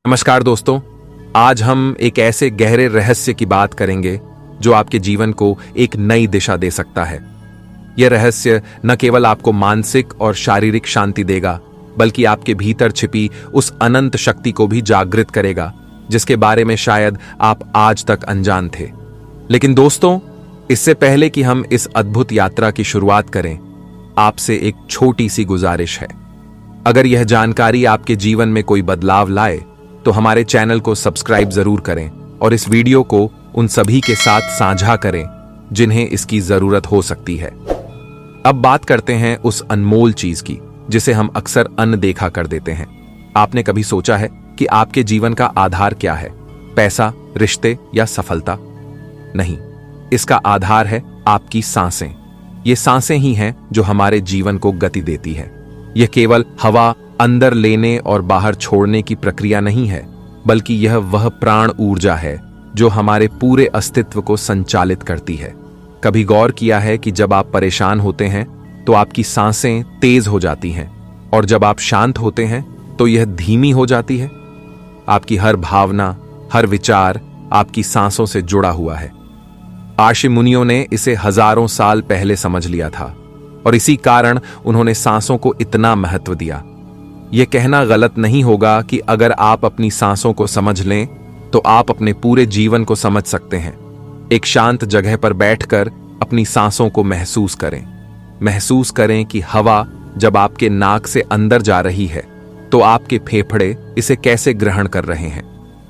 नमस्कार दोस्तों, आज हम एक ऐसे गहरे रहस्य की बात करेंगे जो आपके जीवन को एक नई दिशा दे सकता है। यह रहस्य न केवल आपको मानसिक और शारीरिक शांति देगा, बल्कि आपके भीतर छिपी उस अनंत शक्ति को भी जागृत करेगा जिसके बारे में शायद आप आज तक अनजान थे। लेकिन दोस्तों, इससे पहले कि हम इस अद्भुत यात्रा की शुरुआत करें, आपसे एक छोटी सी गुजारिश है। अगर यह जानकारी आपके जीवन में कोई बदलाव लाए तो हमारे चैनल को सब्सक्राइब जरूर करें और इस वीडियो को उन सभी के साथ साझा करें जिन्हें इसकी जरूरत हो सकती है। अब बात करते हैं उस अनमोल चीज की जिसे हम अक्सर अनदेखा कर देते हैं। आपने कभी सोचा है कि आपके जीवन का आधार क्या है? पैसा, रिश्ते या सफलता? नहीं, इसका आधार है आपकी सांसें। ये सांसें ही हैं जो हमारे जीवन को गति देती है। यह केवल हवा अंदर लेने और बाहर छोड़ने की प्रक्रिया नहीं है, बल्कि यह वह प्राण ऊर्जा है जो हमारे पूरे अस्तित्व को संचालित करती है। कभी गौर किया है कि जब आप परेशान होते हैं तो आपकी सांसें तेज हो जाती हैं, और जब आप शांत होते हैं तो यह धीमी हो जाती है। आपकी हर भावना, हर विचार आपकी सांसों से जुड़ा हुआ है। ऋषि मुनियों ने इसे हजारों साल पहले समझ लिया था, और इसी कारण उन्होंने सांसों को इतना महत्व दिया। यह कहना गलत नहीं होगा कि अगर आप अपनी सांसों को समझ लें तो आप अपने पूरे जीवन को समझ सकते हैं। एक शांत जगह पर बैठकर अपनी सांसों को महसूस करें। महसूस करें कि हवा जब आपके नाक से अंदर जा रही है तो आपके फेफड़े इसे कैसे ग्रहण कर रहे हैं,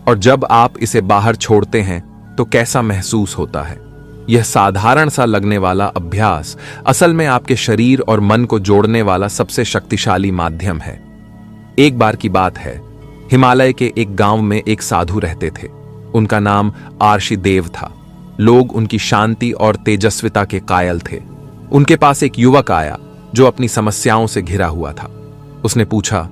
और जब आप इसे बाहर छोड़ते हैं तो कैसा महसूस होता है। यह साधारण सा लगने वाला अभ्यास असल में आपके शरीर और मन को जोड़ने वाला सबसे शक्तिशाली माध्यम है। एक बार की बात है, हिमालय के एक गांव में एक साधु रहते थे। उनका नाम आर्षि देव था। लोग उनकी शांति और तेजस्विता के कायल थे। उनके पास एक युवक आया जो अपनी समस्याओं से घिरा हुआ था। उसने पूछा,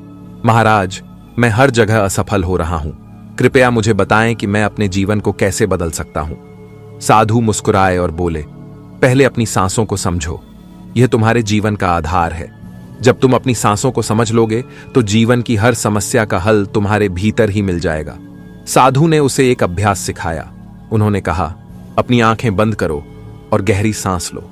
महाराज, मैं हर जगह असफल हो रहा हूं। कृपया मुझे बताएं कि मैं अपने जीवन को कैसे बदल सकता हूं। साधु मुस्कुराए और बोले, पहले अपनी सांसों को समझो। यह तुम्हारे जीवन का आधार है। जब तुम अपनी सांसों को समझ लोगे तो जीवन की हर समस्या का हल तुम्हारे भीतर ही मिल जाएगा। साधु ने उसे एक अभ्यास सिखाया। उन्होंने कहा, अपनी आंखें बंद करो और गहरी सांस लो।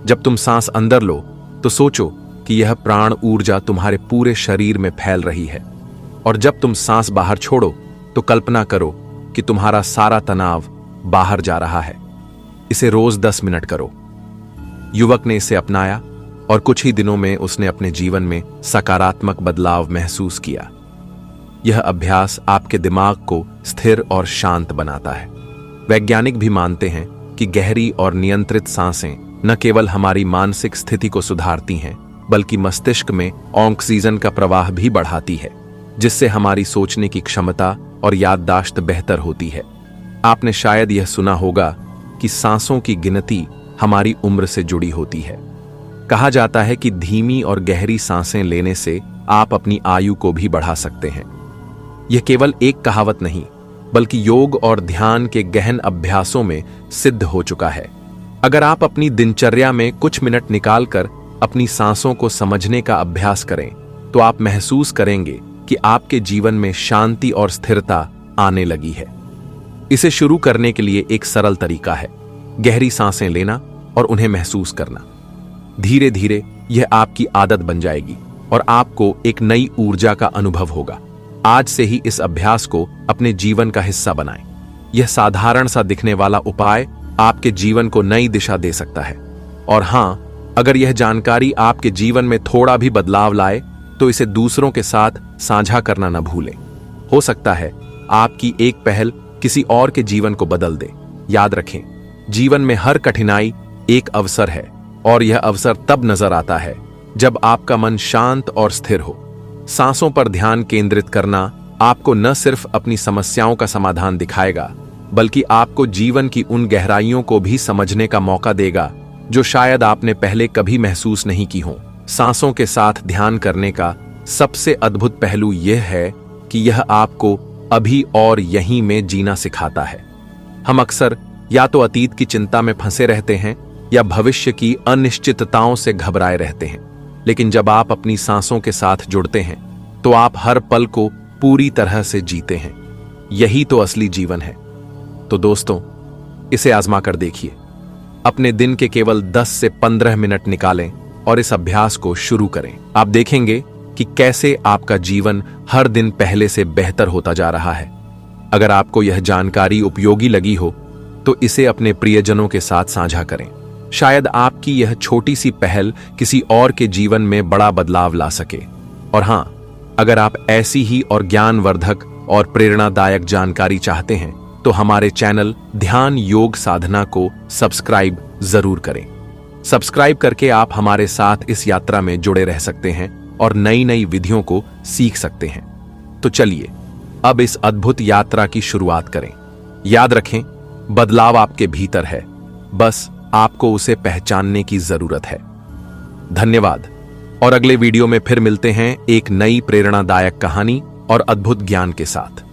जब तुम सांस अंदर लो तो सोचो कि यह प्राण ऊर्जा तुम्हारे पूरे शरीर में फैल रही है, और जब तुम सांस बाहर छोड़ो तो कल्पना करो कि तुम्हारा सारा तनाव बाहर जा रहा है। इसे रोज 10 मिनट करो। युवक ने इसे अपनाया और कुछ ही दिनों में उसने अपने जीवन में सकारात्मक बदलाव महसूस किया। यह अभ्यास आपके दिमाग को स्थिर और शांत बनाता है। वैज्ञानिक भी मानते हैं कि गहरी और नियंत्रित सांसें न केवल हमारी मानसिक स्थिति को सुधारती हैं, बल्कि मस्तिष्क में ऑक्सीजन का प्रवाह भी बढ़ाती है, जिससे हमारी सोचने की क्षमता और याददाश्त बेहतर होती है। आपने शायद यह सुना होगा कि सांसों की गिनती हमारी उम्र से जुड़ी होती है। कहा जाता है कि धीमी और गहरी सांसें लेने से आप अपनी आयु को भी बढ़ा सकते हैं। यह केवल एक कहावत नहीं, बल्कि योग और ध्यान के गहन अभ्यासों में सिद्ध हो चुका है। अगर आप अपनी दिनचर्या में कुछ मिनट निकालकर अपनी सांसों को समझने का अभ्यास करें तो आप महसूस करेंगे कि आपके जीवन में शांति और स्थिरता आने लगी है। इसे शुरू करने के लिए एक सरल तरीका है, गहरी सांसें लेना और उन्हें महसूस करना। धीरे धीरे यह आपकी आदत बन जाएगी और आपको एक नई ऊर्जा का अनुभव होगा। आज से ही इस अभ्यास को अपने जीवन का हिस्सा बनाएं। यह साधारण सा दिखने वाला उपाय आपके जीवन को नई दिशा दे सकता है। और हां, अगर यह जानकारी आपके जीवन में थोड़ा भी बदलाव लाए तो इसे दूसरों के साथ साझा करना न भूलें। हो सकता है आपकी एक पहल किसी और के जीवन को बदल दे। याद रखें, जीवन में हर कठिनाई एक अवसर है, और यह अवसर तब नजर आता है जब आपका मन शांत और स्थिर हो। सांसों पर ध्यान केंद्रित करना आपको न सिर्फ अपनी समस्याओं का समाधान दिखाएगा, बल्कि आपको जीवन की उन गहराइयों को भी समझने का मौका देगा जो शायद आपने पहले कभी महसूस नहीं की हो। सांसों के साथ ध्यान करने का सबसे अद्भुत पहलू यह है कि यह आपको अभी और यहीं में जीना सिखाता है। हम अक्सर या तो अतीत की चिंता में फंसे रहते हैं या भविष्य की अनिश्चितताओं से घबराए रहते हैं। लेकिन जब आप अपनी सांसों के साथ जुड़ते हैं तो आप हर पल को पूरी तरह से जीते हैं। यही तो असली जीवन है। तो दोस्तों, इसे आजमा कर देखिए। अपने दिन के केवल 10 से 15 मिनट निकालें और इस अभ्यास को शुरू करें। आप देखेंगे कि कैसे आपका जीवन हर दिन पहले से बेहतर होता जा रहा है। अगर आपको यह जानकारी उपयोगी लगी हो तो इसे अपने प्रियजनों के साथ साझा करें। शायद आपकी यह छोटी सी पहल किसी और के जीवन में बड़ा बदलाव ला सके। और हां, अगर आप ऐसी ही और ज्ञानवर्धक और प्रेरणादायक जानकारी चाहते हैं तो हमारे चैनल ध्यान योग साधना को सब्सक्राइब जरूर करें। सब्सक्राइब करके आप हमारे साथ इस यात्रा में जुड़े रह सकते हैं और नई नई विधियों को सीख सकते हैं। तो चलिए अब इस अद्भुत यात्रा की शुरुआत करें। याद रखें, बदलाव आपके भीतर है, बस आपको उसे पहचानने की जरूरत है। धन्यवाद, और अगले वीडियो में फिर मिलते हैं एक नई प्रेरणादायक कहानी और अद्भुत ज्ञान के साथ।